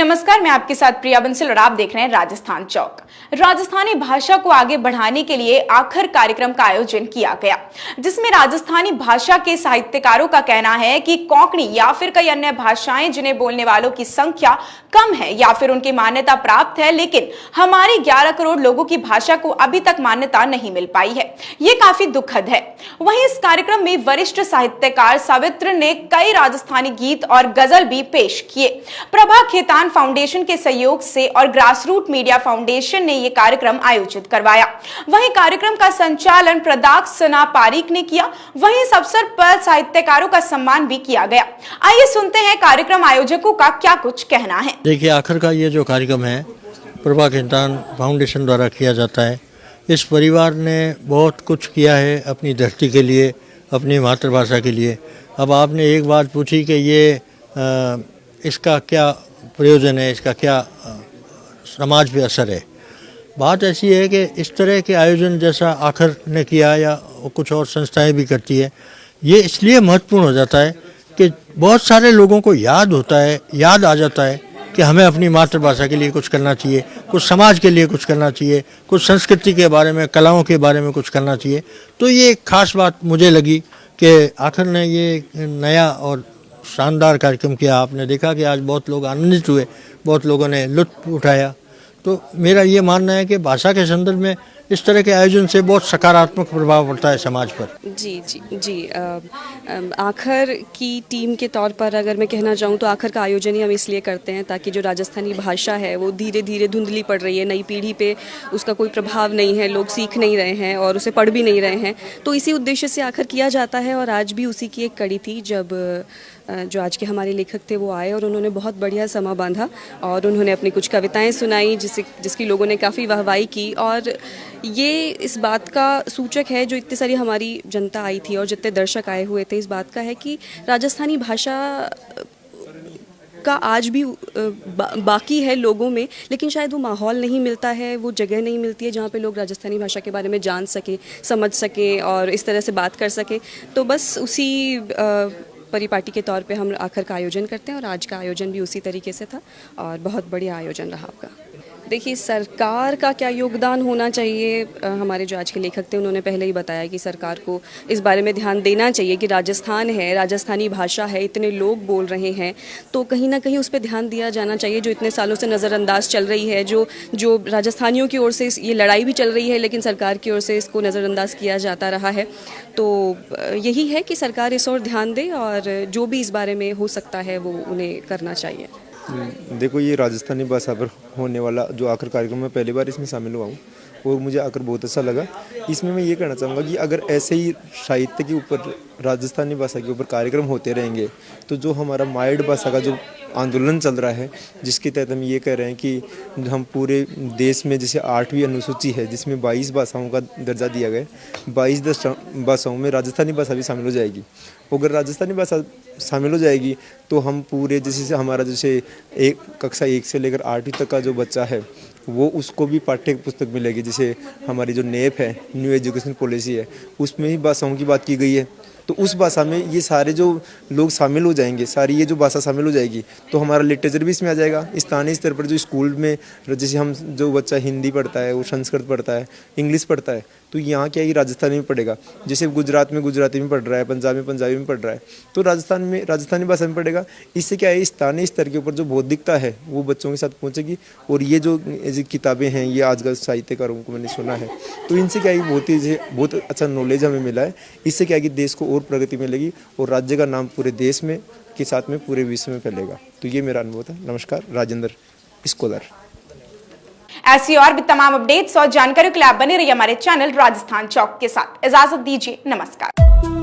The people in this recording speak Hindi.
नमस्कार, मैं आपके साथ प्रिया बंसल और आप देख रहे हैं राजस्थान चौक। राजस्थानी भाषा को आगे बढ़ाने के लिए आखर कार्यक्रम का आयोजन किया गया, जिसमें राजस्थानी भाषा के साहित्यकारों का कहना है कि कोंकणी या फिर कई अन्य भाषाएं जिन्हें बोलने वालों की संख्या कम है या फिर उनकी मान्यता प्राप्त है, लेकिन हमारी 11 करोड़ लोगों की भाषा को अभी तक मान्यता नहीं मिल पाई है। ये काफी दुखद है। वहीं इस कार्यक्रम में वरिष्ठ साहित्यकार सावित्र ने कई राजस्थानी गीत और गजल भी पेश किए। प्रभा खेतान फाउंडेशन के सहयोग से और ग्रासरूट मीडिया फाउंडेशन ने यह कार्यक्रम आयोजित करवाया। वहीं कार्यक्रम का संचालन प्रदाक्सना पारीक ने किया। वहीं इस अवसर पर साहित्यकारों का सम्मान भी किया गया। आइए सुनते हैं कार्यक्रम आयोजकों का क्या कुछ कहना है। देखिए, आखिर का ये जो कार्यक्रम है प्रभा खेतान फाउंडेशन द्वारा किया जाता है। इस परिवार ने बहुत कुछ किया है अपनी धरती के लिए, अपनी मातृभाषा के लिए। अब आपने एक बात पूछी कि ये इसका क्या प्रयोजन है, इसका क्या समाज पे असर है। बात ऐसी है कि इस तरह के आयोजन जैसा आखिर ने किया या कुछ और संस्थाएं भी करती है, ये इसलिए महत्वपूर्ण हो जाता है कि बहुत सारे लोगों को याद आ जाता है कि हमें अपनी मातृभाषा के लिए कुछ करना चाहिए, कुछ समाज के लिए कुछ करना चाहिए, कुछ संस्कृति के बारे में, कलाओं के बारे में कुछ करना चाहिए। तो ये एक खास बात मुझे लगी कि आखिर ने ये नया और शानदार कार्यक्रम किया। आपने देखा कि आज बहुत लोग आनंदित हुए, बहुत लोगों ने लुत्फ उठाया। तो मेरा ये मानना है कि भाषा के संदर्भ में इस तरह के आयोजन से बहुत सकारात्मक प्रभाव पड़ता है समाज पर। जी। आखर की टीम के तौर पर अगर मैं कहना चाहूँ तो आखर का आयोजन ही हम इसलिए करते हैं ताकि जो राजस्थानी भाषा है वो धीरे धीरे धुंधली पड़ रही है, नई पीढ़ी पे उसका कोई प्रभाव नहीं है, लोग सीख नहीं रहे हैं और उसे पढ़ भी नहीं रहे हैं। तो इसी उद्देश्य से आखर किया जाता है और आज भी उसी की एक कड़ी थी जब जो आज के हमारे लेखक थे वो आए और उन्होंने बहुत बढ़िया समा बांधा और उन्होंने अपनी कुछ कविताएं सुनाई जिसकी लोगों ने काफ़ी वाहवाही की। और ये इस बात का सूचक है, जो इतनी सारी हमारी जनता आई थी और जितने दर्शक आए हुए थे, इस बात का है कि राजस्थानी भाषा का आज भी बाकी है लोगों में, लेकिन शायद वो माहौल नहीं मिलता है, वो जगह नहीं मिलती है जहाँ पे लोग राजस्थानी भाषा के बारे में जान सकें, समझ सकें और इस तरह से बात कर सकें। तो बस उसी परिपाटी के तौर पे हम आखिर का आयोजन करते हैं और आज का आयोजन भी उसी तरीके से था और बहुत बढ़िया आयोजन रहा आपका। देखिए, सरकार का क्या योगदान होना चाहिए, हमारे जो आज के लेखक थे उन्होंने पहले ही बताया कि सरकार को इस बारे में ध्यान देना चाहिए कि राजस्थान है, राजस्थानी भाषा है, इतने लोग बोल रहे हैं, तो कहीं ना कहीं उस पर ध्यान दिया जाना चाहिए। जो इतने सालों से नज़रअंदाज चल रही है, जो राजस्थानियों की ओर से ये लड़ाई भी चल रही है, लेकिन सरकार की ओर से इसको नज़रअंदाज किया जाता रहा है। तो यही है कि सरकार इस ओर ध्यान दे और जो भी इस बारे में हो सकता है वो उन्हें करना चाहिए। देखो, ये राजस्थानी भाषा पर होने वाला जो आखिर कार्यक्रम में पहली बार इसमें शामिल हुआ हूँ और मुझे आकर बहुत अच्छा लगा। इसमें मैं ये कहना चाहूँगा कि अगर ऐसे ही साहित्य के ऊपर, राजस्थानी भाषा के ऊपर कार्यक्रम होते रहेंगे तो जो हमारा माइड भाषा का जो आंदोलन चल रहा है, जिसके तहत हम ये कह रहे हैं कि हम पूरे देश में जैसे 8वीं अनुसूची है जिसमें 22 भाषाओं का दर्जा दिया गया, 22 भाषाओं में राजस्थानी भाषा भी शामिल हो जाएगी। अगर राजस्थानी भाषा शामिल हो जाएगी तो हम पूरे जैसे हमारा कक्षा 1 से लेकर 8वीं तक का जो बच्चा है वो उसको भी पाठ्य पुस्तक मिलेगी। जैसे हमारी जो नेप है, न्यू एजुकेशन पॉलिसी है, उसमें ही भाषाओं की बात की गई है। तो उस भाषा में ये सारे जो लोग शामिल हो जाएंगे, सारी ये जो भाषा शामिल हो जाएगी तो हमारा लिटरेचर भी इसमें आ जाएगा। स्थानीय स्तर पर जो स्कूल में जैसे हम जो बच्चा हिंदी पढ़ता है, वो संस्कृत पढ़ता है, इंग्लिश पढ़ता है, तो यहाँ क्या है, राजस्थानी में पढ़ेगा। जैसे गुजरात में गुजराती में पढ़ रहा है, पंजाब में पंजाबी में पढ़ रहा है, तो राजस्थान में राजस्थानी भाषा में पढ़ेगा। इससे क्या है, स्थानीय स्तर के ऊपर जो बौद्धिकता है वो बच्चों के साथ पहुँचेगी। और ये जो किताबें हैं, ये आजकल साहित्यकारों को मैंने सुना है, तो इनसे क्या है, बहुत अच्छा नॉलेज हमें मिला है। इससे क्या है कि देश को और प्रगति मिलेगी और राज्य का नाम पूरे देश में के साथ में पूरे विश्व में फैलेगा। तो ये मेरा अनुभव था। नमस्कार, राजेंद्र स्कॉलर। ऐसी और भी तमाम अपडेट्स और जानकारियों के लिए आप बने रहिए हमारे चैनल राजस्थान चौक के साथ। इजाजत दीजिए, नमस्कार।